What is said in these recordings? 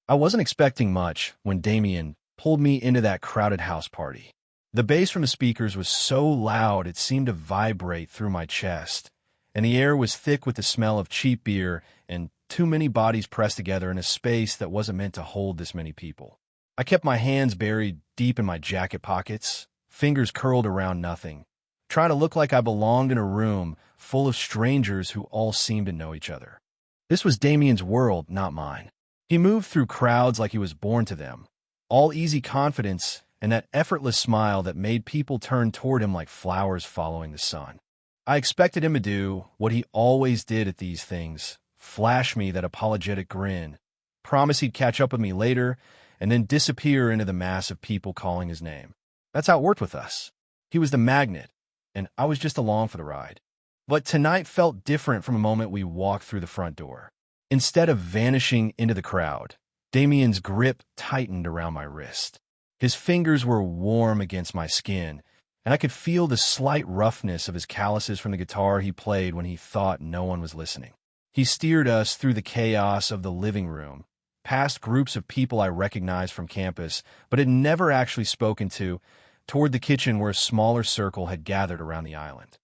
I wasn't expecting much when Damien pulled me into that crowded house party. The bass from the speakers was so loud it seemed to vibrate through my chest, and the air was thick with the smell of cheap beer and too many bodies pressed together in a space that wasn't meant to hold this many people. I kept my hands buried deep in my jacket pockets, fingers curled around nothing, trying to look like I belonged in a room full of strangers who all seemed to know each other. This was Damien's world, not mine. He moved through crowds like he was born to them, all easy confidence and that effortless smile that made people turn toward him like flowers following the sun. I expected him to do what he always did at these things, flash me that apologetic grin, promise he'd catch up with me later, and then disappear into the mass of people calling his name. That's how it worked with us. He was the magnet, and I was just along for the ride. But tonight felt different from the moment we walked through the front door. Instead of vanishing into the crowd, Damien's grip tightened around my wrist. His fingers were warm against my skin, and I could feel the slight roughness of his calluses from the guitar he played when he thought no one was listening. He steered us through the chaos of the living room, past groups of people I recognized from campus but had never actually spoken to, toward the kitchen where a smaller circle had gathered around the island.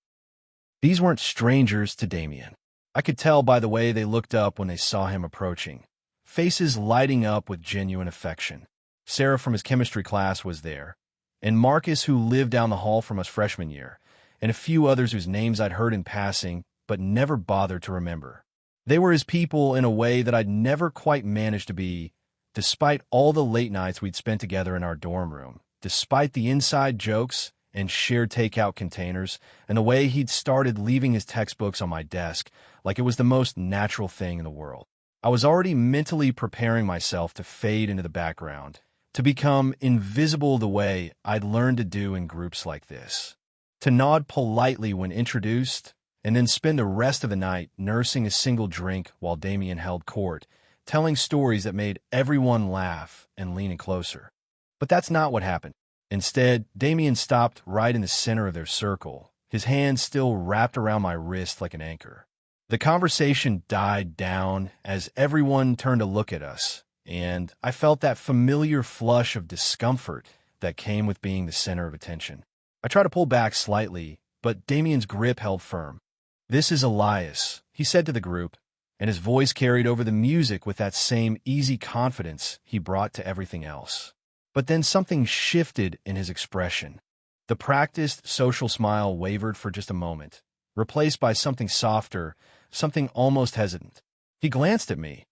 These weren't strangers to Damien. I could tell by the way they looked up when they saw him approaching, faces lighting up with genuine affection. Sarah from his chemistry class was there, and Marcus, who lived down the hall from us freshman year, and a few others whose names I'd heard in passing but never bothered to remember. They were his people in a way that I'd never quite managed to be, despite all the late nights we'd spent together in our dorm room, despite the inside jokes and shared takeout containers, and the way he'd started leaving his textbooks on my desk like it was the most natural thing in the world. I was already mentally preparing myself to fade into the background, to become invisible the way I'd learned to do in groups like this, to nod politely when introduced, and then spend the rest of the night nursing a single drink while Damien held court, telling stories that made everyone laugh and leaning closer. But that's not what happened. Instead, Damien stopped right in the center of their circle, his hand still wrapped around my wrist like an anchor. The conversation died down as everyone turned to look at us, and I felt that familiar flush of discomfort that came with being the center of attention. I tried to pull back slightly, but Damien's grip held firm. "This is Elias," he said to the group, and his voice carried over the music with that same easy confidence he brought to everything else. But then something shifted in his expression. The practiced social smile wavered for just a moment, replaced by something softer, something almost hesitant. He glanced at me,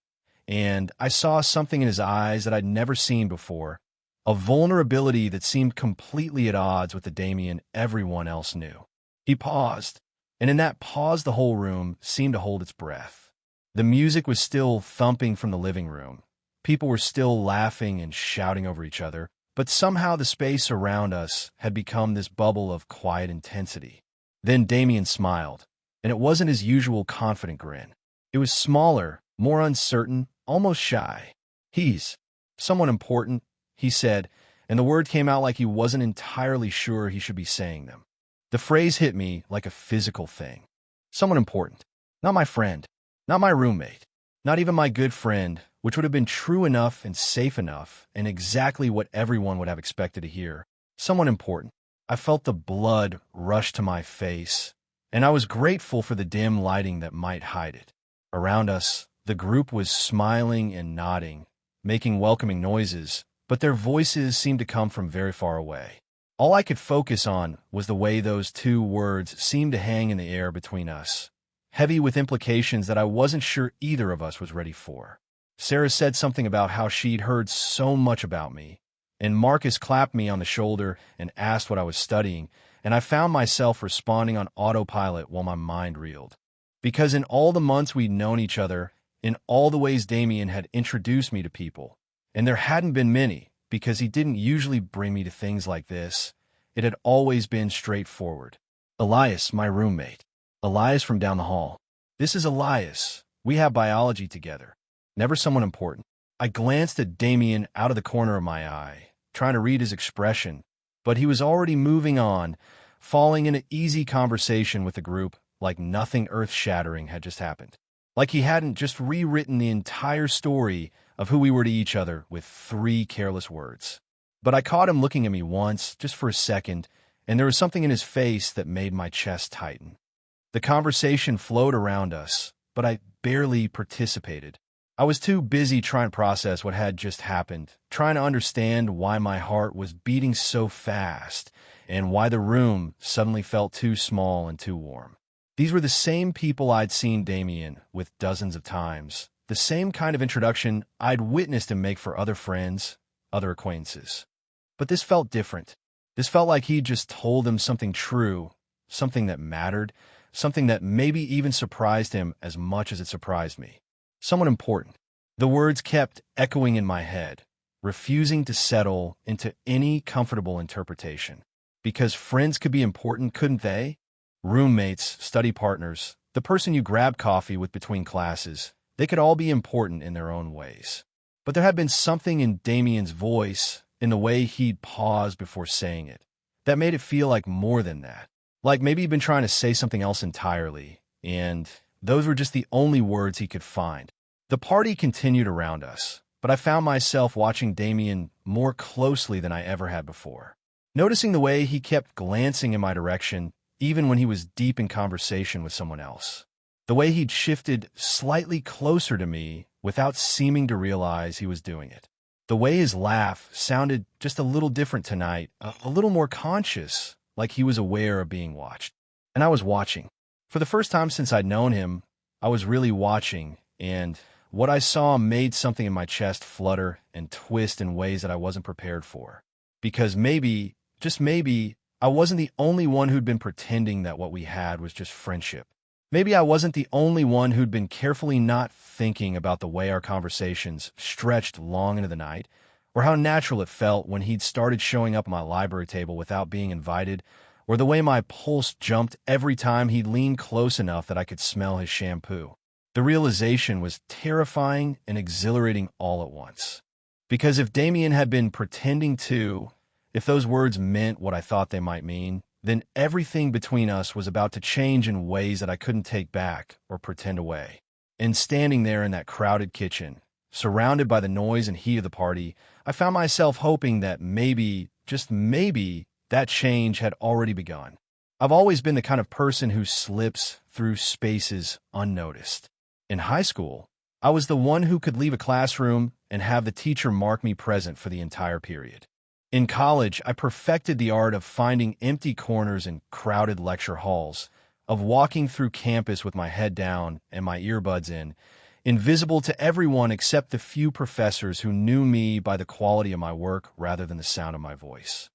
and I saw something in his eyes that I'd never seen before, a vulnerability that seemed completely at odds with the Damien everyone else knew. He paused, and in that pause the whole room seemed to hold its breath. The music was still thumping from the living room. People were still laughing and shouting over each other, but somehow the space around us had become this bubble of quiet intensity. Then Damien smiled, and it wasn't his usual confident grin. It was smaller, more uncertain, almost shy. "He's someone important," he said, and the word came out like he wasn't entirely sure he should be saying them. The phrase hit me like a physical thing. Someone important. Not my friend, not my roommate, not even my good friend, which would have been true enough and safe enough and exactly what everyone would have expected to hear. Someone important. I felt the blood rush to my face, and I was grateful for the dim lighting that might hide it. Around us, the group was smiling and nodding, making welcoming noises, but their voices seemed to come from very far away. All I could focus on was the way those two words seemed to hang in the air between us, heavy with implications that I wasn't sure either of us was ready for. Sarah said something about how she'd heard so much about me, and Marcus clapped me on the shoulder and asked what I was studying, and I found myself responding on autopilot while my mind reeled. Because in all the months we'd known each other, in all the ways Damien had introduced me to people, and there hadn't been many, because he didn't usually bring me to things like this, it had always been straightforward. "Elias, my roommate. Elias from down the hall. This is Elias. We have biology together." Never someone important. I glanced at Damien out of the corner of my eye, trying to read his expression, but he was already moving on, falling into easy conversation with the group like nothing earth-shattering had just happened. Like he hadn't just rewritten the entire story of who we were to each other with 3 careless words. But I caught him looking at me once, just for a second, and there was something in his face that made my chest tighten. The conversation flowed around us, but I barely participated. I was too busy trying to process what had just happened, trying to understand why my heart was beating so fast and why the room suddenly felt too small and too warm. These were the same people I'd seen Damien with dozens of times, the same kind of introduction I'd witnessed him make for other friends, other acquaintances. But this felt different. This felt like he'd just told them something true, something that mattered, something that maybe even surprised him as much as it surprised me. Someone important. The words kept echoing in my head, refusing to settle into any comfortable interpretation. Because friends could be important, couldn't they? Roommates, study partners, the person you grab coffee with between classes, they could all be important in their own ways. But there had been something in Damien's voice, in the way he'd pause before saying it, that made it feel like more than that. Like maybe he'd been trying to say something else entirely, and those were just the only words he could find. The party continued around us, but I found myself watching Damien more closely than I ever had before. Noticing the way he kept glancing in my direction, even when he was deep in conversation with someone else. The way he'd shifted slightly closer to me without seeming to realize he was doing it. The way his laugh sounded just a little different tonight, a little more conscious, like he was aware of being watched. And I was watching. For the first time since I'd known him, I was really watching, and what I saw made something in my chest flutter and twist in ways that I wasn't prepared for. Because maybe, just maybe, I wasn't the only one who'd been pretending that what we had was just friendship. Maybe I wasn't the only one who'd been carefully not thinking about the way our conversations stretched long into the night, or how natural it felt when he'd started showing up at my library table without being invited, or the way my pulse jumped every time he'd leaned close enough that I could smell his shampoo. The realization was terrifying and exhilarating all at once. Because if Damien had been pretending to, if those words meant what I thought they might mean, then everything between us was about to change in ways that I couldn't take back or pretend away. And standing there in that crowded kitchen, surrounded by the noise and heat of the party, I found myself hoping that maybe, just maybe, that change had already begun. I've always been the kind of person who slips through spaces unnoticed. In high school, I was the one who could leave a classroom and have the teacher mark me present for the entire period. In college, I perfected the art of finding empty corners in crowded lecture halls, of walking through campus with my head down and my earbuds in, invisible to everyone except the few professors who knew me by the quality of my work rather than the sound of my voice.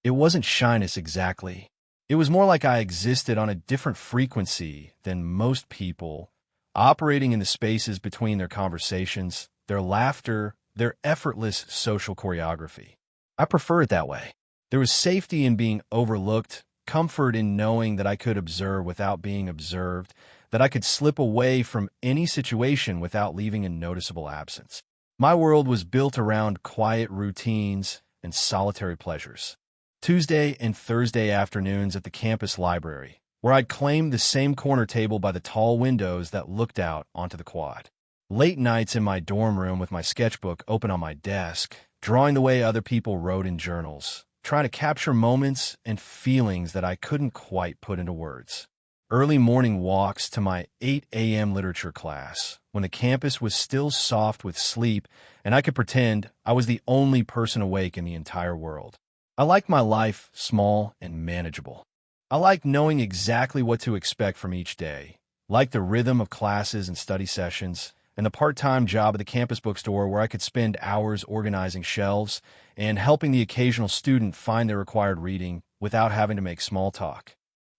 It wasn't shyness exactly. It was more like I existed on a different frequency than most people, operating in the spaces between their conversations, their laughter, their effortless social choreography. I prefer it that way. There was safety in being overlooked, comfort in knowing that I could observe without being observed, that I could slip away from any situation without leaving a noticeable absence. My world was built around quiet routines and solitary pleasures. Tuesday and Thursday afternoons at the campus library, where I'd claimed the same corner table by the tall windows that looked out onto the quad. Late nights in my dorm room with my sketchbook open on my desk, drawing the way other people wrote in journals, trying to capture moments and feelings that I couldn't quite put into words. Early morning walks to my 8 a.m. literature class, when the campus was still soft with sleep and I could pretend I was the only person awake in the entire world. I liked my life small and manageable. I liked knowing exactly what to expect from each day, liked the rhythm of classes and study sessions, and the part-time job at the campus bookstore where I could spend hours organizing shelves and helping the occasional student find their required reading without having to make small talk.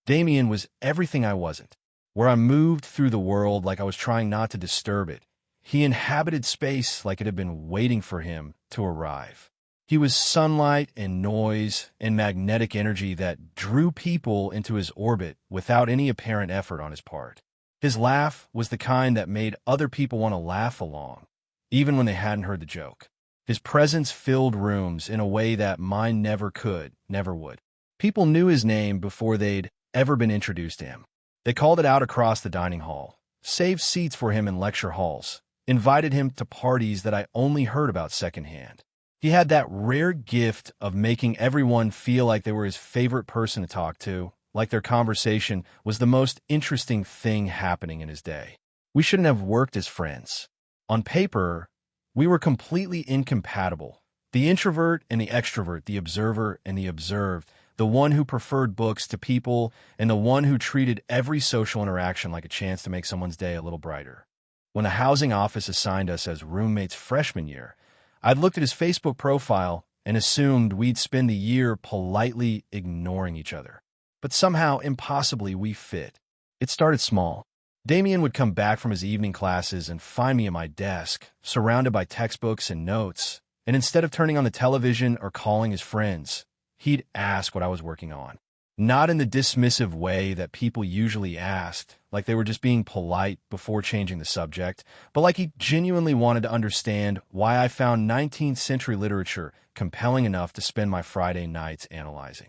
Damien was everything I wasn't. Where I moved through the world like I was trying not to disturb it, he inhabited space like it had been waiting for him to arrive. He was sunlight and noise and magnetic energy that drew people into his orbit without any apparent effort on his part. His laugh was the kind that made other people want to laugh along, even when they hadn't heard the joke. His presence filled rooms in a way that mine never could, never would. People knew his name before they'd ever been introduced to him. They called it out across the dining hall, saved seats for him in lecture halls, invited him to parties that I only heard about secondhand. He had that rare gift of making everyone feel like they were his favorite person to talk to, like their conversation was the most interesting thing happening in his day. We shouldn't have worked as friends. On paper, we were completely incompatible. The introvert and the extrovert, the observer and the observed, the one who preferred books to people, and the one who treated every social interaction like a chance to make someone's day a little brighter. When the housing office assigned us as roommates freshman year, I'd looked at his Facebook profile and assumed we'd spend the year politely ignoring each other. But somehow, impossibly, we fit. It started small. Damien would come back from his evening classes and find me at my desk, surrounded by textbooks and notes, and instead of turning on the television or calling his friends, he'd ask what I was working on. Not in the dismissive way that people usually asked, like they were just being polite before changing the subject, but like he genuinely wanted to understand why I found 19th century literature compelling enough to spend my Friday nights analyzing.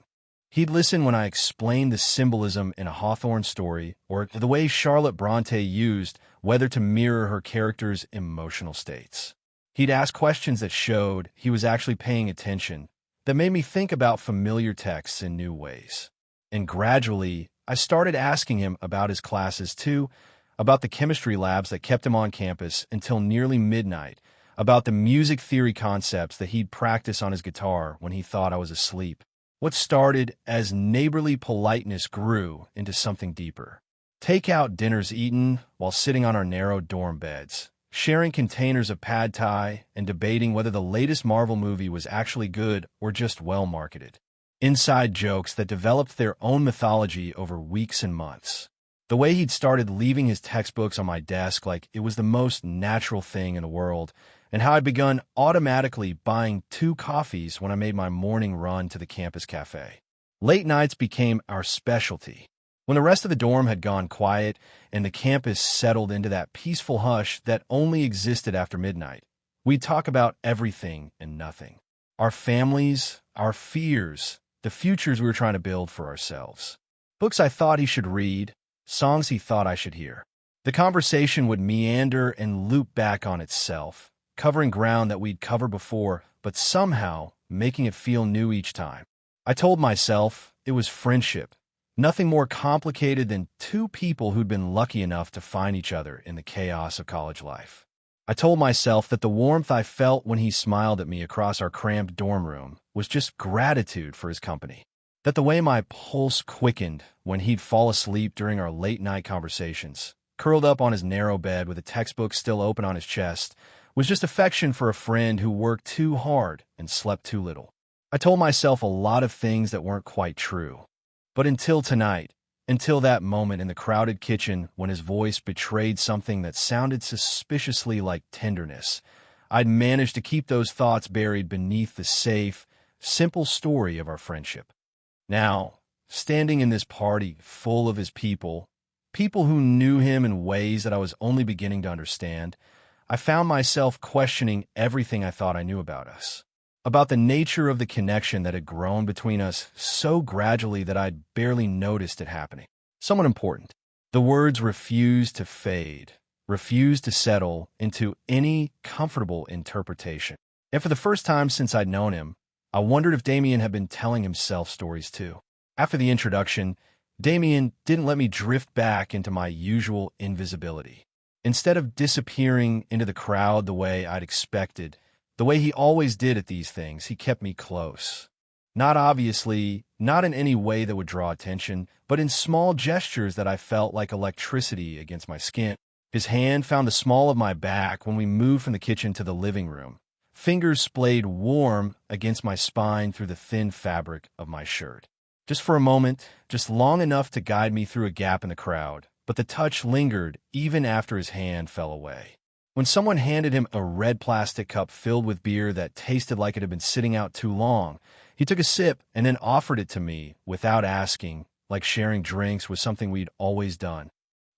He'd listen when I explained the symbolism in a Hawthorne story, or the way Charlotte Bronte used weather to mirror her characters' emotional states. He'd ask questions that showed he was actually paying attention, that made me think about familiar texts in new ways. And gradually, I started asking him about his classes too, about the chemistry labs that kept him on campus until nearly midnight, about the music theory concepts that he'd practice on his guitar when he thought I was asleep. What started as neighborly politeness grew into something deeper. Takeout dinners eaten while sitting on our narrow dorm beds, sharing containers of pad thai and debating whether the latest Marvel movie was actually good or just well-marketed. Inside jokes that developed their own mythology over weeks and months. The way he'd started leaving his textbooks on my desk like it was the most natural thing in the world, and how I'd begun automatically buying 2 coffees when I made my morning run to the campus cafe. Late nights became our specialty. When the rest of the dorm had gone quiet and the campus settled into that peaceful hush that only existed after midnight, we'd talk about everything and nothing. Our families, our fears, the futures we were trying to build for ourselves. Books I thought he should read, songs he thought I should hear. The conversation would meander and loop back on itself, covering ground that we'd covered before, but somehow making it feel new each time. I told myself it was friendship, nothing more complicated than 2 people who'd been lucky enough to find each other in the chaos of college life. I told myself that the warmth I felt when he smiled at me across our cramped dorm room was just gratitude for his company. That the way my pulse quickened when he'd fall asleep during our late-night conversations, curled up on his narrow bed with a textbook still open on his chest, was just affection for a friend who worked too hard and slept too little. I told myself a lot of things that weren't quite true. But until tonight, until that moment in the crowded kitchen when his voice betrayed something that sounded suspiciously like tenderness, I'd managed to keep those thoughts buried beneath the safe, simple story of our friendship. Now, standing in this party full of his people who knew him in ways that I was only beginning to understand, I found myself questioning everything I thought I knew about us. About the nature of the connection that had grown between us so gradually that I'd barely noticed it happening. Somewhat important. The words refused to fade, refused to settle into any comfortable interpretation. And for the first time since I'd known him, I wondered if Damien had been telling himself stories too. After the introduction, Damien didn't let me drift back into my usual invisibility. Instead of disappearing into the crowd the way I'd expected, the way he always did at these things, he kept me close. Not obviously, not in any way that would draw attention, but in small gestures that I felt like electricity against my skin. His hand found the small of my back when we moved from the kitchen to the living room. Fingers splayed warm against my spine through the thin fabric of my shirt. Just for a moment, just long enough to guide me through a gap in the crowd, but the touch lingered even after his hand fell away. When someone handed him a red plastic cup filled with beer that tasted like it had been sitting out too long, he took a sip and then offered it to me without asking, like sharing drinks was something we'd always done.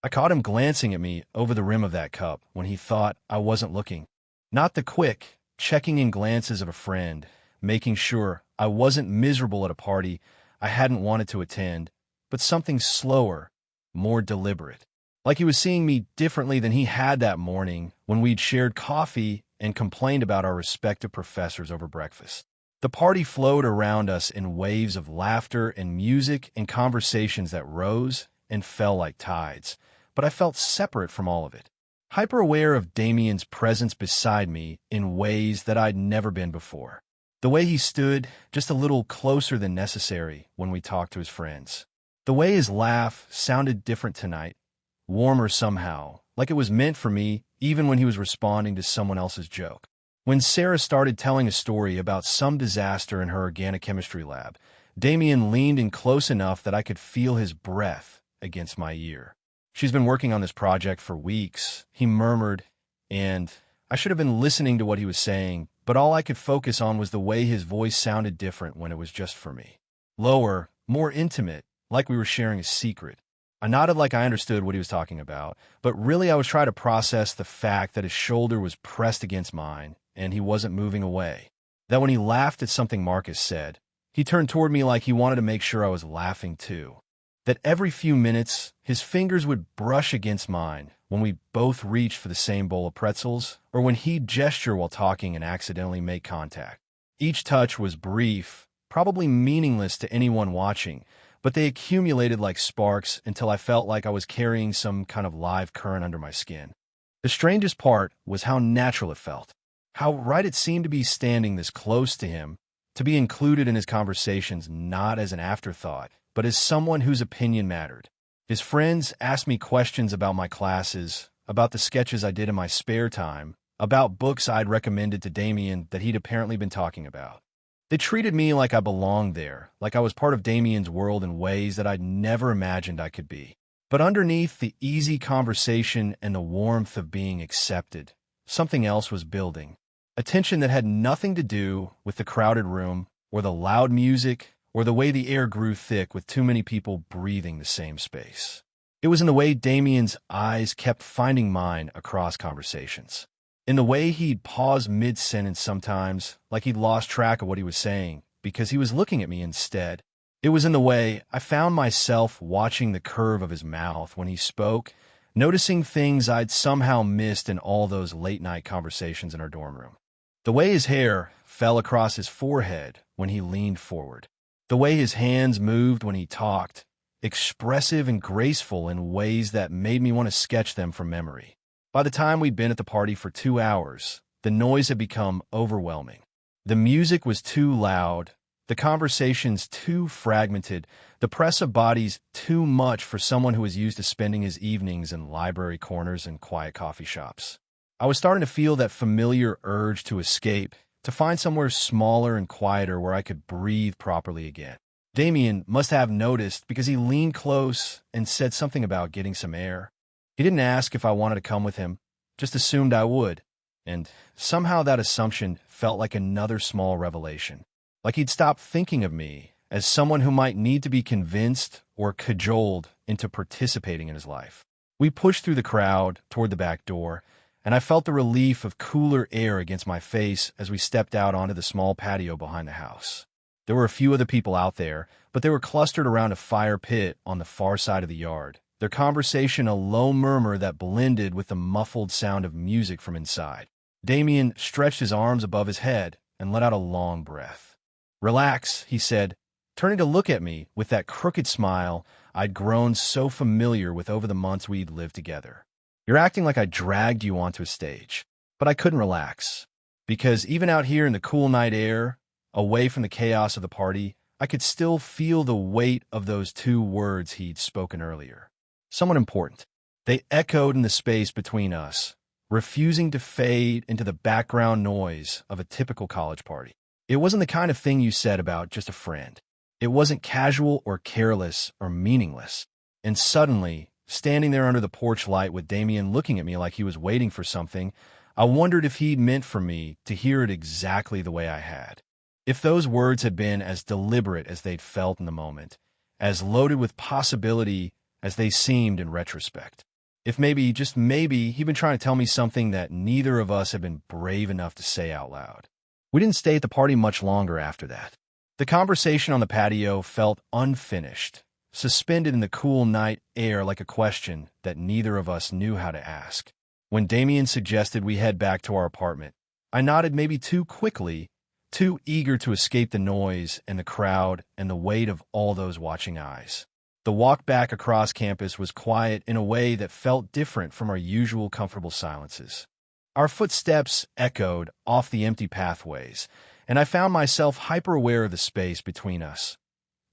I caught him glancing at me over the rim of that cup when he thought I wasn't looking. Not the quick, checking in glances of a friend, making sure I wasn't miserable at a party I hadn't wanted to attend, but something slower, more deliberate. like he was seeing me differently than he had that morning when we'd shared coffee and complained about our respective professors over breakfast. The party flowed around us in waves of laughter and music and conversations that rose and fell like tides, but I felt separate from all of it, hyper-aware of Damien's presence beside me in ways that I'd never been before. The way he stood just a little closer than necessary when we talked to his friends. The way his laugh sounded different tonight, warmer somehow, like it was meant for me even when he was responding to someone else's joke. When Sarah started telling a story about some disaster in her organic chemistry lab, Damien leaned in close enough that I could feel his breath against my ear. "She's been working on this project for weeks," he murmured, and I should have been listening to what he was saying, but all I could focus on was the way his voice sounded different when it was just for me. Lower, more intimate, like we were sharing a secret. I nodded like I understood what he was talking about, but really I was trying to process the fact that his shoulder was pressed against mine and he wasn't moving away. That when he laughed at something Marcus said, he turned toward me like he wanted to make sure I was laughing too. That every few minutes, his fingers would brush against mine when we both reached for the same bowl of pretzels, or when he'd gesture while talking and accidentally make contact. Each touch was brief, probably meaningless to anyone watching, but they accumulated like sparks until I felt like I was carrying some kind of live current under my skin. The strangest part was how natural it felt, how right it seemed to be standing this close to him, to be included in his conversations not as an afterthought, but as someone whose opinion mattered. His friends asked me questions about my classes, about the sketches I did in my spare time, about books I'd recommended to Damien that he'd apparently been talking about. They treated me like I belonged there, like I was part of Damien's world in ways that I'd never imagined I could be. But underneath the easy conversation and the warmth of being accepted, something else was building. A tension that had nothing to do with the crowded room, or the loud music, or the way the air grew thick with too many people breathing the same space. It was in the way Damien's eyes kept finding mine across conversations. In the way he'd pause mid-sentence sometimes, like he'd lost track of what he was saying, because he was looking at me instead. It was in the way I found myself watching the curve of his mouth when he spoke, noticing things I'd somehow missed in all those late-night conversations in our dorm room. The way his hair fell across his forehead when he leaned forward. The way his hands moved when he talked, expressive and graceful in ways that made me want to sketch them from memory. By the time we'd been at the party for 2 hours, the noise had become overwhelming. The music was too loud, the conversations too fragmented, the press of bodies too much for someone who was used to spending his evenings in library corners and quiet coffee shops. I was starting to feel that familiar urge to escape, to find somewhere smaller and quieter where I could breathe properly again. Damien must have noticed because he leaned close and said something about getting some air. He didn't ask if I wanted to come with him, just assumed I would, and somehow that assumption felt like another small revelation, like he'd stopped thinking of me as someone who might need to be convinced or cajoled into participating in his life. We pushed through the crowd toward the back door, and I felt the relief of cooler air against my face as we stepped out onto the small patio behind the house. There were a few other people out there, but they were clustered around a fire pit on the far side of the yard, their conversation a low murmur that blended with the muffled sound of music from inside. Damien stretched his arms above his head and let out a long breath. "Relax," he said, turning to look at me with that crooked smile I'd grown so familiar with over the months we'd lived together. "You're acting like I dragged you onto a stage." But I couldn't relax, because even out here in the cool night air, away from the chaos of the party, I could still feel the weight of those 2 words he'd spoken earlier. Someone important. They echoed in the space between us, refusing to fade into the background noise of a typical college party. It wasn't the kind of thing you said about just a friend. It wasn't casual or careless or meaningless. And suddenly, standing there under the porch light with Damien looking at me like he was waiting for something, I wondered if he'd meant for me to hear it exactly the way I had. If those words had been as deliberate as they'd felt in the moment, as loaded with possibility as they seemed in retrospect. If maybe, just maybe, he'd been trying to tell me something that neither of us had been brave enough to say out loud. We didn't stay at the party much longer after that. The conversation on the patio felt unfinished, suspended in the cool night air like a question that neither of us knew how to ask. When Damien suggested we head back to our apartment, I nodded maybe too quickly, too eager to escape the noise and the crowd and the weight of all those watching eyes. The walk back across campus was quiet in a way that felt different from our usual comfortable silences. Our footsteps echoed off the empty pathways, and I found myself hyper-aware of the space between us,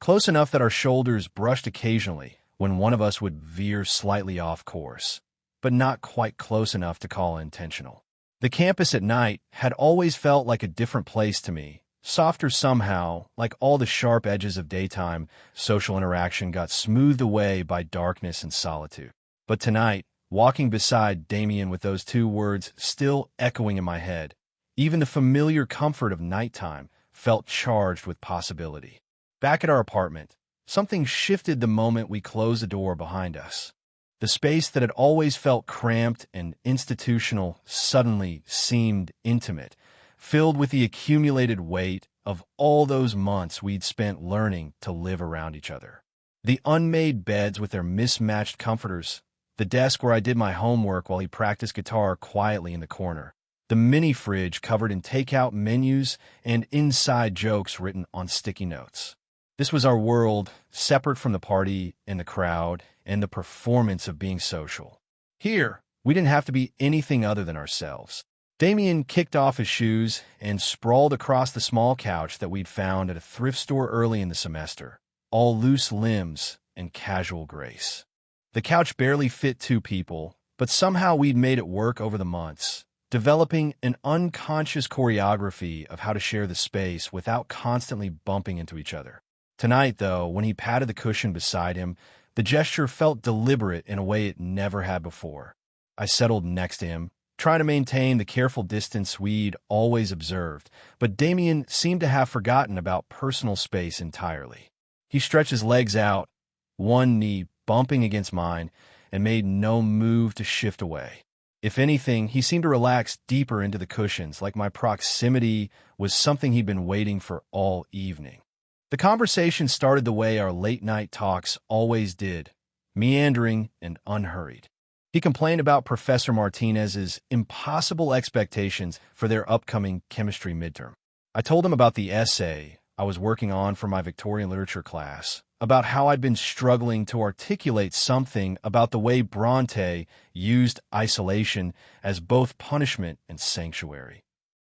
close enough that our shoulders brushed occasionally when one of us would veer slightly off course, but not quite close enough to call intentional. The campus at night had always felt like a different place to me, softer somehow, like all the sharp edges of daytime social interaction got smoothed away by darkness and solitude. But tonight, walking beside Damien with those two words still echoing in my head, even the familiar comfort of nighttime felt charged with possibility. Back at our apartment, something shifted the moment we closed the door behind us. The space that had always felt cramped and institutional suddenly seemed intimate, filled with the accumulated weight of all those months we'd spent learning to live around each other. The unmade beds with their mismatched comforters, the desk where I did my homework while he practiced guitar quietly in the corner, the mini fridge covered in takeout menus and inside jokes written on sticky notes. This was our world, separate from the party and the crowd and the performance of being social. Here, we didn't have to be anything other than ourselves. Damien kicked off his shoes and sprawled across the small couch that we'd found at a thrift store early in the semester, all loose limbs and casual grace. The couch barely fit two people, but somehow we'd made it work over the months, developing an unconscious choreography of how to share the space without constantly bumping into each other. Tonight, though, when he patted the cushion beside him, the gesture felt deliberate in a way it never had before. I settled next to him, trying to maintain the careful distance we'd always observed, but Damien seemed to have forgotten about personal space entirely. He stretched his legs out, one knee bumping against mine, and made no move to shift away. If anything, he seemed to relax deeper into the cushions, like my proximity was something he'd been waiting for all evening. The conversation started the way our late-night talks always did, meandering and unhurried. He complained about Professor Martinez's impossible expectations for their upcoming chemistry midterm. I told him about the essay I was working on for my Victorian literature class, about how I'd been struggling to articulate something about the way Bronte used isolation as both punishment and sanctuary.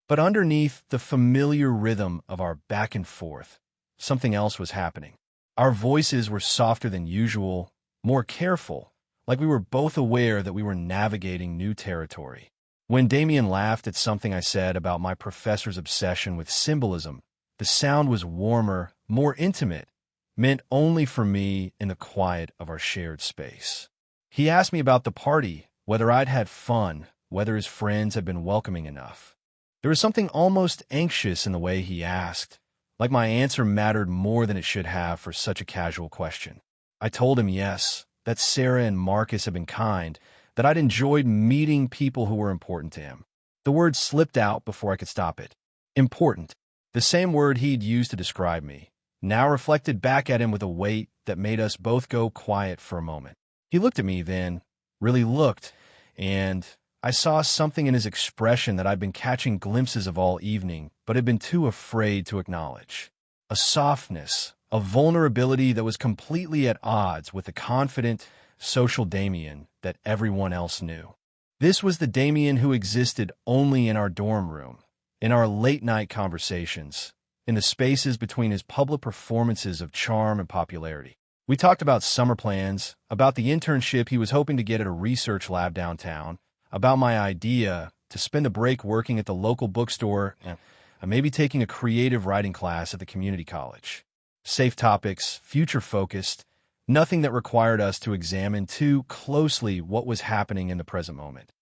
But underneath the familiar rhythm of our back and forth, something else was happening. Our voices were softer than usual, more careful, like we were both aware that we were navigating new territory. When Damien laughed at something I said about my professor's obsession with symbolism, the sound was warmer, more intimate, meant only for me in the quiet of our shared space. He asked me about the party, whether I'd had fun, whether his friends had been welcoming enough. There was something almost anxious in the way he asked, like my answer mattered more than it should have for such a casual question. I told him yes, that Sarah and Marcus had been kind, that I'd enjoyed meeting people who were important to him. The word slipped out before I could stop it. Important. The same word he'd used to describe me, now reflected back at him with a weight that made us both go quiet for a moment. He looked at me then, really looked, and I saw something in his expression that I'd been catching glimpses of all evening, but had been too afraid to acknowledge. A softness, a vulnerability that was completely at odds with the confident, social Damien that everyone else knew. This was the Damien who existed only in our dorm room, in our late-night conversations, in the spaces between his public performances of charm and popularity. We talked about summer plans, about the internship he was hoping to get at a research lab downtown, about my idea to spend the break working at the local bookstore and maybe taking a creative writing class at the community college. Safe topics, future-focused, nothing that required us to examine too closely what was happening in the present moment.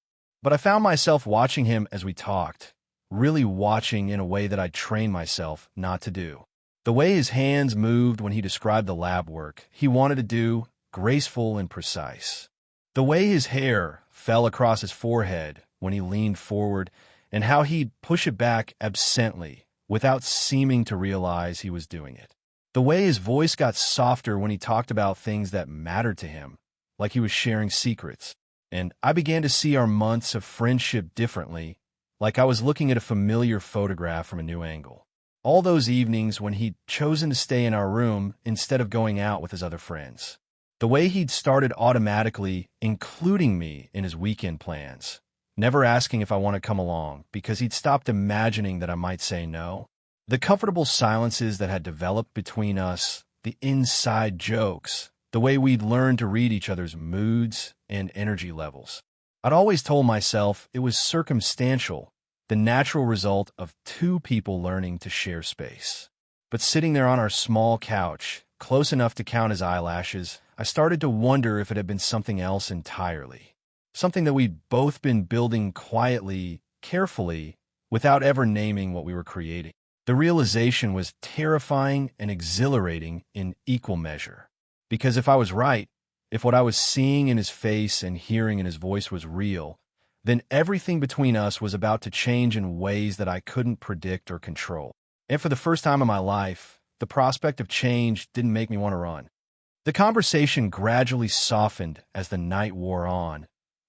But I found myself watching him as we talked, really watching in a way that I'd trained myself not to do. The way his hands moved when he described the lab work he wanted to do, graceful and precise. The way his hair fell across his forehead when he leaned forward, and how he'd push it back absently without seeming to realize he was doing it. The way his voice got softer when he talked about things that mattered to him, like he was sharing secrets. And I began to see our months of friendship differently, like I was looking at a familiar photograph from a new angle. All those evenings when he'd chosen to stay in our room instead of going out with his other friends. The way he'd started automatically including me in his weekend plans, never asking if I want to come along because he'd stopped imagining that I might say no. The comfortable silences that had developed between us, the inside jokes, the way we'd learned to read each other's moods and energy levels. I'd always told myself it was circumstantial, the natural result of two people learning to share space. But sitting there on our small couch, close enough to count his eyelashes, I started to wonder if it had been something else entirely. Something that we'd both been building quietly, carefully, without ever naming what we were creating. The realization was terrifying and exhilarating in equal measure. Because if I was right, if what I was seeing in his face and hearing in his voice was real, then everything between us was about to change in ways that I couldn't predict or control. And for the first time in my life, the prospect of change didn't make me want to run. The conversation gradually softened as the night wore on,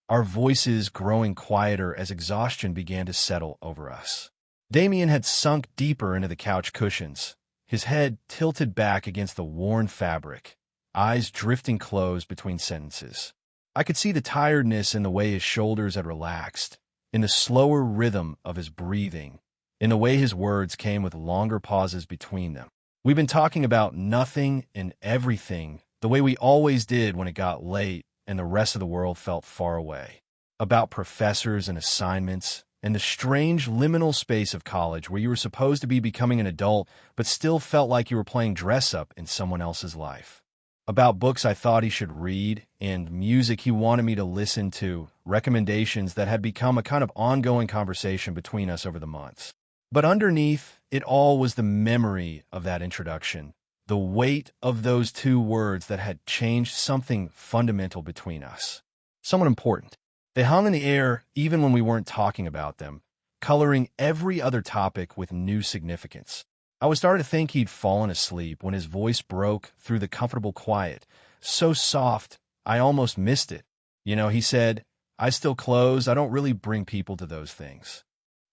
our voices growing quieter as exhaustion began to settle over us. Damien had sunk deeper into the couch cushions, his head tilted back against the worn fabric, eyes drifting closed between sentences. I could see the tiredness in the way his shoulders had relaxed, in the slower rhythm of his breathing, in the way his words came with longer pauses between them. We've been talking about nothing and everything, the way we always did when it got late and the rest of the world felt far away. About professors and assignments, and the strange liminal space of college where you were supposed to be becoming an adult but still felt like you were playing dress-up in someone else's life. About books I thought he should read, and music he wanted me to listen to, recommendations that had become a kind of ongoing conversation between us over the months. But underneath it all was the memory of that introduction, the weight of those two words that had changed something fundamental between us. Someone important. They hung in the air even when we weren't talking about them, coloring every other topic with new significance. I was starting to think he'd fallen asleep when his voice broke through the comfortable quiet, so soft I almost missed it. He said, "I still close. I don't really bring people to those things."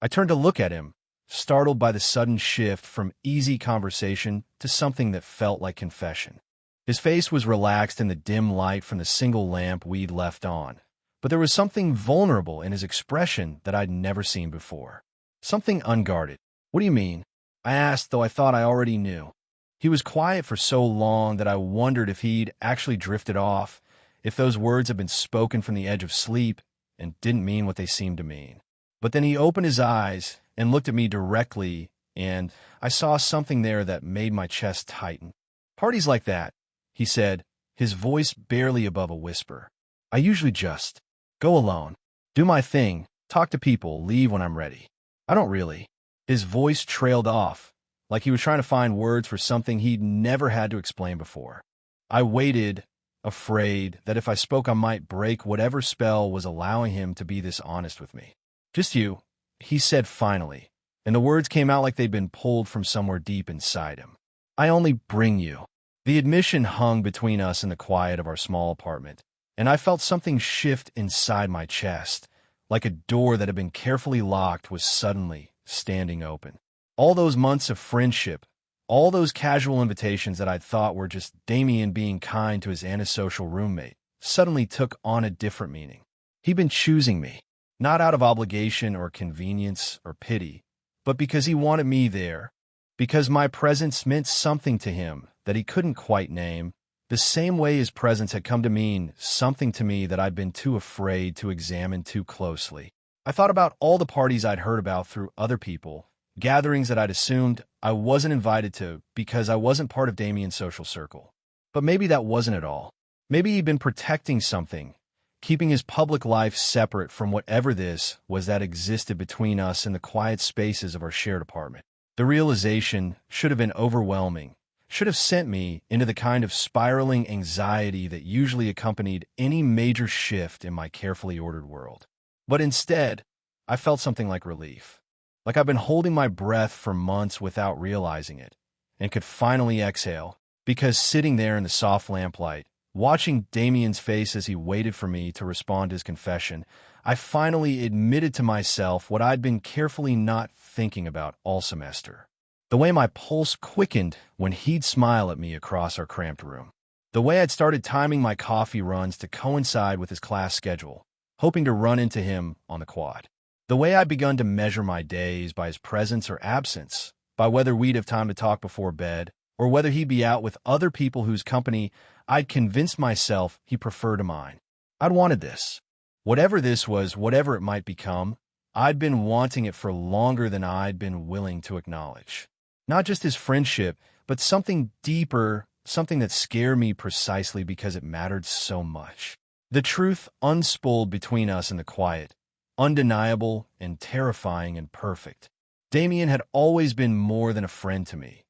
I turned to look at him, startled by the sudden shift from easy conversation to something that felt like confession. His face was relaxed in the dim light from the single lamp we'd left on. But there was something vulnerable in his expression that I'd never seen before. Something unguarded. "What do you mean?" I asked, though I thought I already knew. He was quiet for so long that I wondered if he'd actually drifted off, if those words had been spoken from the edge of sleep and didn't mean what they seemed to mean. But then he opened his eyes and looked at me directly, and I saw something there that made my chest tighten. "Parties like that," he said, his voice barely above a whisper. "I usually just go alone, do my thing, talk to people, leave when I'm ready. I don't really." His voice trailed off, like he was trying to find words for something he'd never had to explain before. I waited, afraid that if I spoke I might break whatever spell was allowing him to be this honest with me. "Just you," he said finally, and the words came out like they'd been pulled from somewhere deep inside him. "I only bring you." The admission hung between us in the quiet of our small apartment, and I felt something shift inside my chest, like a door that had been carefully locked was suddenly standing open. All those months of friendship, all those casual invitations that I'd thought were just Damien being kind to his antisocial roommate, suddenly took on a different meaning. He'd been choosing me, not out of obligation or convenience or pity, but because he wanted me there, because my presence meant something to him that he couldn't quite name, the same way his presence had come to mean something to me that I'd been too afraid to examine too closely. I thought about all the parties I'd heard about through other people, gatherings that I'd assumed I wasn't invited to because I wasn't part of Damien's social circle. But maybe that wasn't it all. Maybe he'd been protecting something, keeping his public life separate from whatever this was that existed between us in the quiet spaces of our shared apartment. The realization should have been overwhelming, should have sent me into the kind of spiraling anxiety that usually accompanied any major shift in my carefully ordered world. But instead, I felt something like relief, like I've been holding my breath for months without realizing it, and could finally exhale, because sitting there in the soft lamplight, watching Damien's face as he waited for me to respond to his confession, I finally admitted to myself what I'd been carefully not thinking about all semester. The way my pulse quickened when he'd smile at me across our cramped room. The way I'd started timing my coffee runs to coincide with his class schedule, hoping to run into him on the quad. The way I'd begun to measure my days by his presence or absence, by whether we'd have time to talk before bed, or whether he'd be out with other people whose company I'd convinced myself he preferred to mine. I'd wanted this. Whatever this was, whatever it might become, I'd been wanting it for longer than I'd been willing to acknowledge. Not just his friendship, but something deeper, something that scared me precisely because it mattered so much. The truth unspooled between us in the quiet, undeniable and terrifying and perfect. Damien had always been more than a friend to me,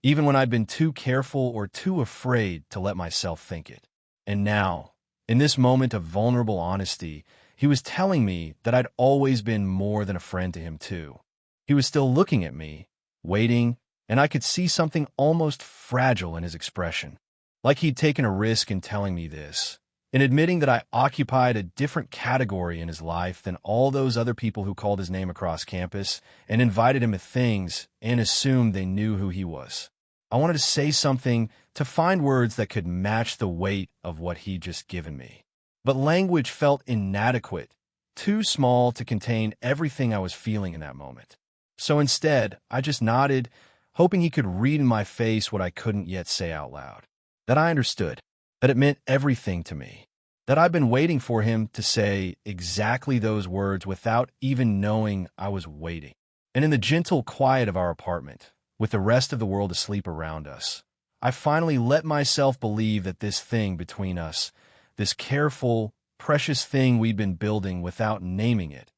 even when I'd been too careful or too afraid to let myself think it. And now, in this moment of vulnerable honesty, he was telling me that I'd always been more than a friend to him too. He was still looking at me, waiting, and I could see something almost fragile in his expression, like he'd taken a risk in telling me this, in admitting that I occupied a different category in his life than all those other people who called his name across campus and invited him to things and assumed they knew who he was. I wanted to say something, to find words that could match the weight of what he'd just given me. But language felt inadequate, too small to contain everything I was feeling in that moment. So instead, I just nodded, hoping he could read in my face what I couldn't yet say out loud. That I understood, that it meant everything to me, that I'd been waiting for him to say exactly those words without even knowing I was waiting. And in the gentle quiet of our apartment, with the rest of the world asleep around us, I finally let myself believe that this thing between us, this careful, precious thing we'd been building without naming it,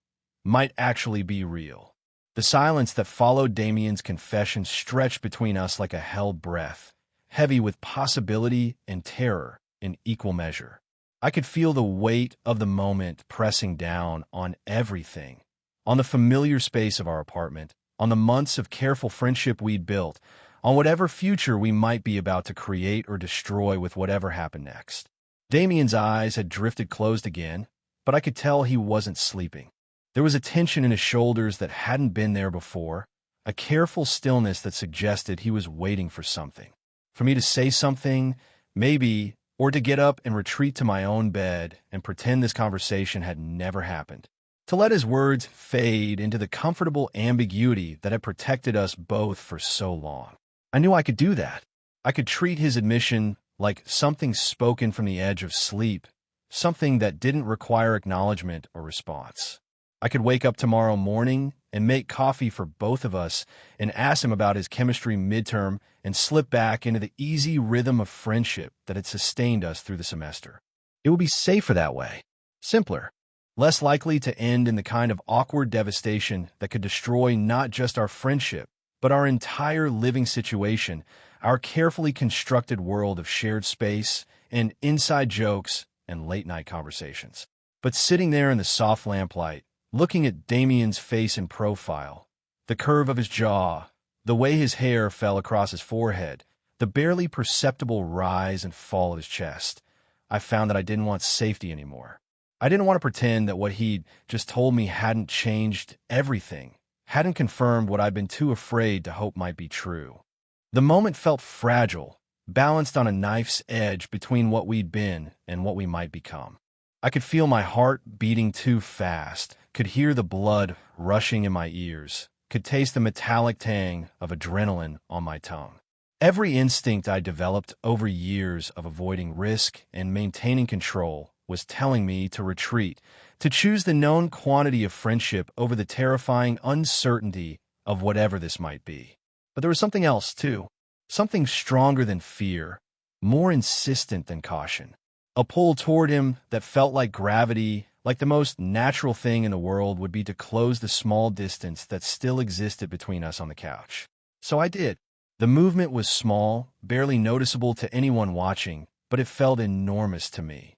might actually be real. The silence that followed Damien's confession stretched between us like a held breath, heavy with possibility and terror in equal measure. I could feel the weight of the moment pressing down on everything, on the familiar space of our apartment, on the months of careful friendship we'd built, on whatever future we might be about to create or destroy with whatever happened next. Damien's eyes had drifted closed again, but I could tell he wasn't sleeping. There was a tension in his shoulders that hadn't been there before, a careful stillness that suggested he was waiting for something. For me to say something, maybe, or to get up and retreat to my own bed and pretend this conversation had never happened. To let his words fade into the comfortable ambiguity that had protected us both for so long. I knew I could do that. I could treat his admission like something spoken from the edge of sleep, something that didn't require acknowledgement or response. I could wake up tomorrow morning and make coffee for both of us and ask him about his chemistry midterm and slip back into the easy rhythm of friendship that had sustained us through the semester. It would be safer that way, simpler, less likely to end in the kind of awkward devastation that could destroy not just our friendship, but our entire living situation, our carefully constructed world of shared space and inside jokes and late-night conversations. But sitting there in the soft lamplight, looking at Damien's face in profile, the curve of his jaw, the way his hair fell across his forehead, the barely perceptible rise and fall of his chest, I found that I didn't want safety anymore. I didn't want to pretend that what he'd just told me hadn't changed everything, hadn't confirmed what I'd been too afraid to hope might be true. The moment felt fragile, balanced on a knife's edge between what we'd been and what we might become. I could feel my heart beating too fast, could hear the blood rushing in my ears, could taste the metallic tang of adrenaline on my tongue. Every instinct I developed over years of avoiding risk and maintaining control was telling me to retreat, to choose the known quantity of friendship over the terrifying uncertainty of whatever this might be. But there was something else, too, something stronger than fear, more insistent than caution. A pull toward him that felt like gravity, like the most natural thing in the world would be to close the small distance that still existed between us on the couch. So I did. The movement was small, barely noticeable to anyone watching, but it felt enormous to me.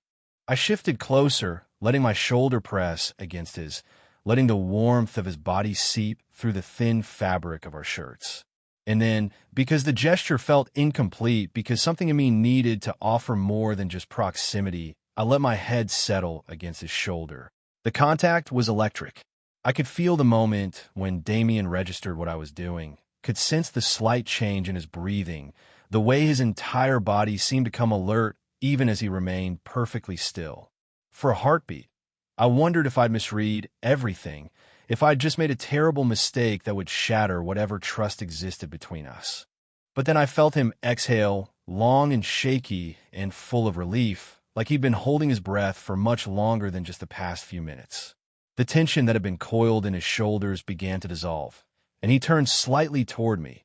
I shifted closer, letting my shoulder press against his, letting the warmth of his body seep through the thin fabric of our shirts. And then, because the gesture felt incomplete, because something in me needed to offer more than just proximity, I let my head settle against his shoulder. The contact was electric. I could feel the moment when Damien registered what I was doing, could sense the slight change in his breathing, the way his entire body seemed to come alert even as he remained perfectly still. For a heartbeat, I wondered if I'd misread everything, if I'd just made a terrible mistake that would shatter whatever trust existed between us. But then I felt him exhale, long and shaky and full of relief, like he'd been holding his breath for much longer than just the past few minutes. The tension that had been coiled in his shoulders began to dissolve, and he turned slightly toward me,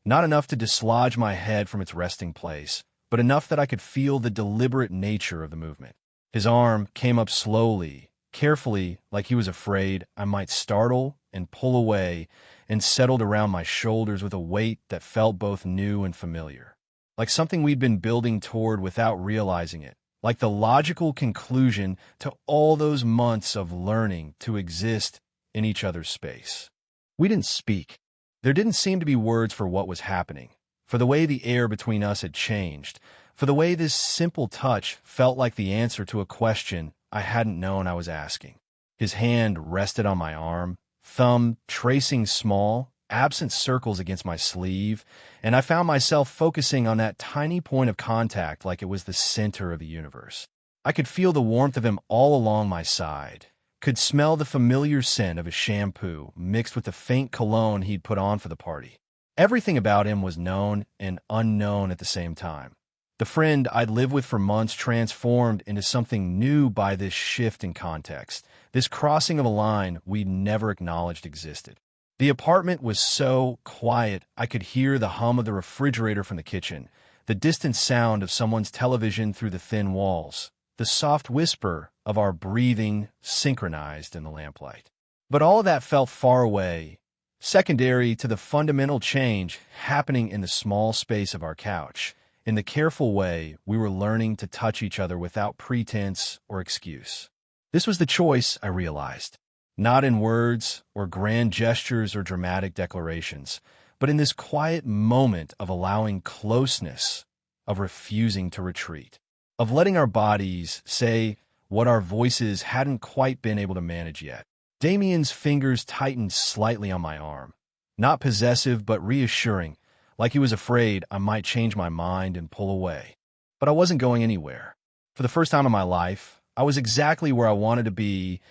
not enough to dislodge my head from its resting place, but enough that I could feel the deliberate nature of the movement. His arm came up slowly, carefully, like he was afraid I might startle and pull away, and settled around my shoulders with a weight that felt both new and familiar, like something we'd been building toward without realizing it, like the logical conclusion to all those months of learning to exist in each other's space. We didn't speak. There didn't seem to be words for what was happening, for the way the air between us had changed, for the way this simple touch felt like the answer to a question I hadn't known I was asking. His hand rested on my arm, thumb tracing small, absent circles against my sleeve, and I found myself focusing on that tiny point of contact like it was the center of the universe. I could feel the warmth of him all along my side, could smell the familiar scent of his shampoo mixed with the faint cologne he'd put on for the party. Everything about him was known and unknown at the same time. The friend I'd lived with for months transformed into something new by this shift in context, this crossing of a line we'd never acknowledged existed. The apartment was so quiet I could hear the hum of the refrigerator from the kitchen, the distant sound of someone's television through the thin walls, the soft whisper of our breathing synchronized in the lamplight. But all of that felt far away, secondary to the fundamental change happening in the small space of our couch, in the careful way we were learning to touch each other without pretense or excuse. This was the choice, I realized. Not in words or grand gestures or dramatic declarations, but in this quiet moment of allowing closeness, of refusing to retreat, of letting our bodies say what our voices hadn't quite been able to manage yet. Damien's fingers tightened slightly on my arm, not possessive but reassuring, like he was afraid I might change my mind and pull away. But I wasn't going anywhere. For the first time in my life, I was exactly where I wanted to be,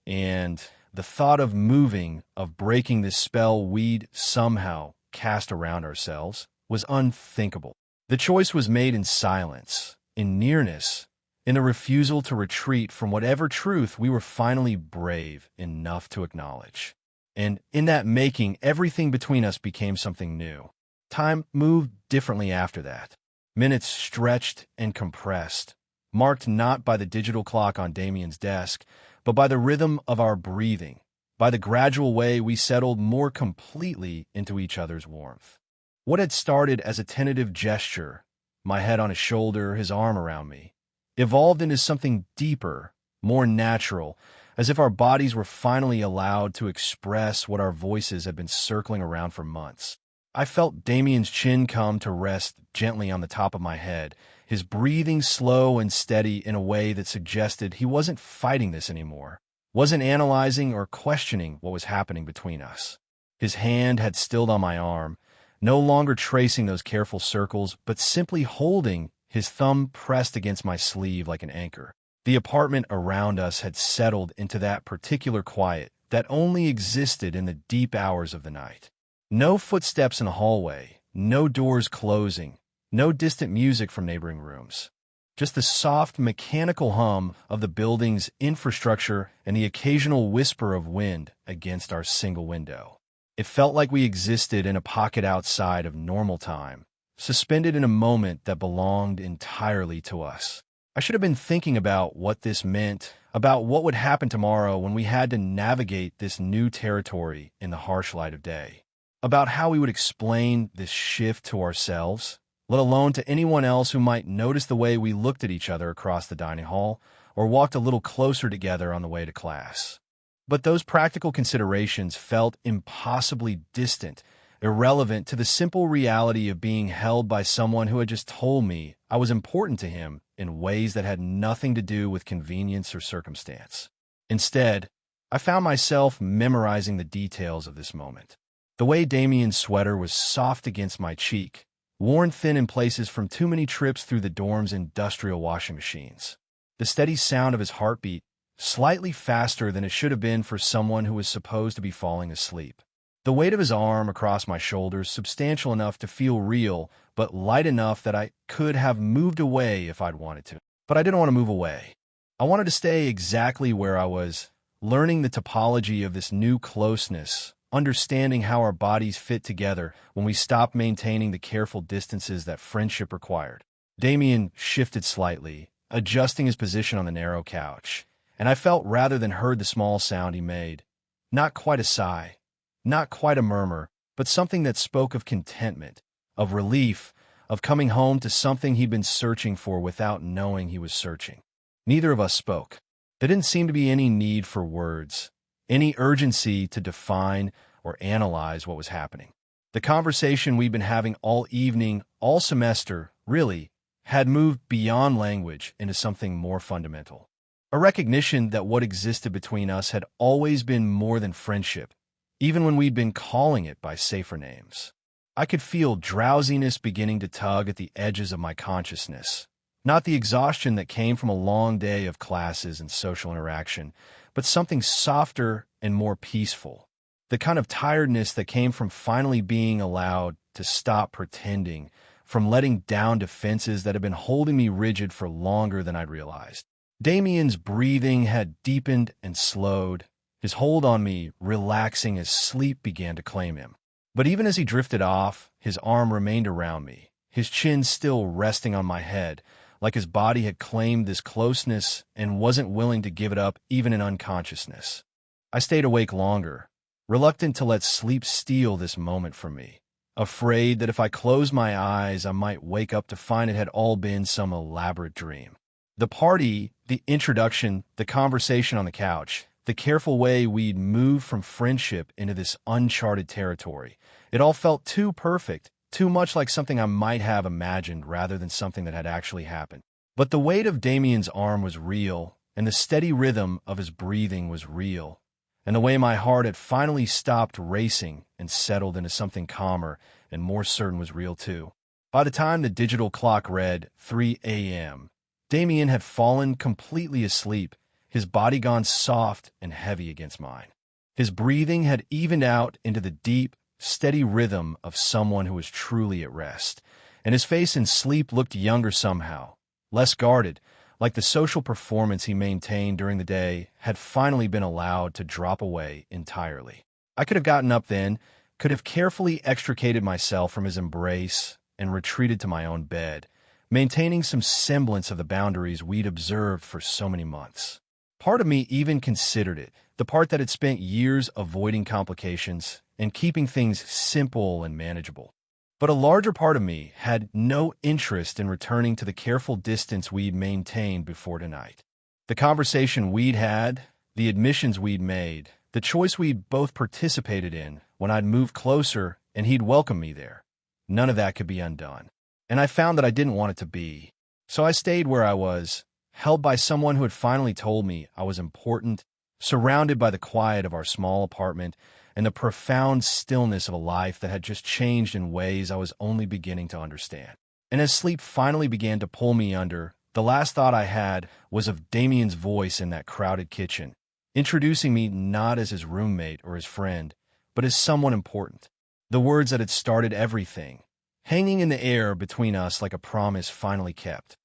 and the thought of moving, of breaking this spell we'd somehow cast around ourselves, was unthinkable. The choice was made in silence, in nearness, in the refusal to retreat from whatever truth we were finally brave enough to acknowledge. And in that making, everything between us became something new. Time moved differently after that. Minutes stretched and compressed, marked not by the digital clock on Damien's desk, but by the rhythm of our breathing, by the gradual way we settled more completely into each other's warmth. What had started as a tentative gesture, my head on his shoulder, his arm around me, evolved into something deeper, more natural, as if our bodies were finally allowed to express what our voices had been circling around for months. I felt Damien's chin come to rest gently on the top of my head, his breathing slow and steady in a way that suggested he wasn't fighting this anymore, wasn't analyzing or questioning what was happening between us. His hand had stilled on my arm, no longer tracing those careful circles, but simply holding, his thumb pressed against my sleeve like an anchor. The apartment around us had settled into that particular quiet that only existed in the deep hours of the night. No footsteps in the hallway, no doors closing, no distant music from neighboring rooms. Just the soft, mechanical hum of the building's infrastructure and the occasional whisper of wind against our single window. It felt like we existed in a pocket outside of normal time, suspended in a moment that belonged entirely to us. I should have been thinking about what this meant, about what would happen tomorrow when we had to navigate this new territory in the harsh light of day, about how we would explain this shift to ourselves, let alone to anyone else who might notice the way we looked at each other across the dining hall or walked a little closer together on the way to class. But those practical considerations felt impossibly distant irrelevant to the simple reality of being held by someone who had just told me I was important to him in ways that had nothing to do with convenience or circumstance. Instead, I found myself memorizing the details of this moment. The way Damien's sweater was soft against my cheek, worn thin in places from too many trips through the dorm's industrial washing machines. The steady sound of his heartbeat, slightly faster than it should have been for someone who was supposed to be falling asleep. The weight of his arm across my shoulders, substantial enough to feel real, but light enough that I could have moved away if I'd wanted to. But I didn't want to move away. I wanted to stay exactly where I was, learning the topology of this new closeness, understanding how our bodies fit together when we stopped maintaining the careful distances that friendship required. Damien shifted slightly, adjusting his position on the narrow couch, and I felt rather than heard the small sound he made. Not quite a sigh, not quite a murmur, but something that spoke of contentment, of relief, of coming home to something he'd been searching for without knowing he was searching. Neither of us spoke. There didn't seem to be any need for words, any urgency to define or analyze what was happening. The conversation we'd been having all evening, all semester, really, had moved beyond language into something more fundamental. A recognition that what existed between us had always been more than friendship, even when we'd been calling it by safer names. I could feel drowsiness beginning to tug at the edges of my consciousness. Not the exhaustion that came from a long day of classes and social interaction, but something softer and more peaceful. The kind of tiredness that came from finally being allowed to stop pretending, from letting down defenses that had been holding me rigid for longer than I'd realized. Damien's breathing had deepened and slowed, his hold on me relaxing as sleep began to claim him. But even as he drifted off, his arm remained around me, his chin still resting on my head, like his body had claimed this closeness and wasn't willing to give it up even in unconsciousness. I stayed awake longer, reluctant to let sleep steal this moment from me, afraid that if I closed my eyes, I might wake up to find it had all been some elaborate dream. The party, the introduction, the conversation on the couch, the careful way we'd moved from friendship into this uncharted territory, it all felt too perfect, too much like something I might have imagined rather than something that had actually happened. But the weight of Damien's arm was real, and the steady rhythm of his breathing was real, and the way my heart had finally stopped racing and settled into something calmer and more certain was real too. By the time the digital clock read 3 a.m., Damien had fallen completely asleep, his body gone soft and heavy against mine. His breathing had evened out into the deep, steady rhythm of someone who was truly at rest, and his face in sleep looked younger somehow, less guarded, like the social performance he maintained during the day had finally been allowed to drop away entirely. I could have gotten up then, could have carefully extricated myself from his embrace and retreated to my own bed, maintaining some semblance of the boundaries we'd observed for so many months. Part of me even considered it, the part that had spent years avoiding complications and keeping things simple and manageable. But a larger part of me had no interest in returning to the careful distance we'd maintained before tonight. The conversation we'd had, the admissions we'd made, the choice we'd both participated in when I'd moved closer and he'd welcome me there. None of that could be undone. And I found that I didn't want it to be. So I stayed where I was, held by someone who had finally told me I was important, surrounded by the quiet of our small apartment and the profound stillness of a life that had just changed in ways I was only beginning to understand. And as sleep finally began to pull me under, the last thought I had was of Damien's voice in that crowded kitchen, introducing me not as his roommate or his friend, but as someone important. The words that had started everything, hanging in the air between us like a promise finally kept.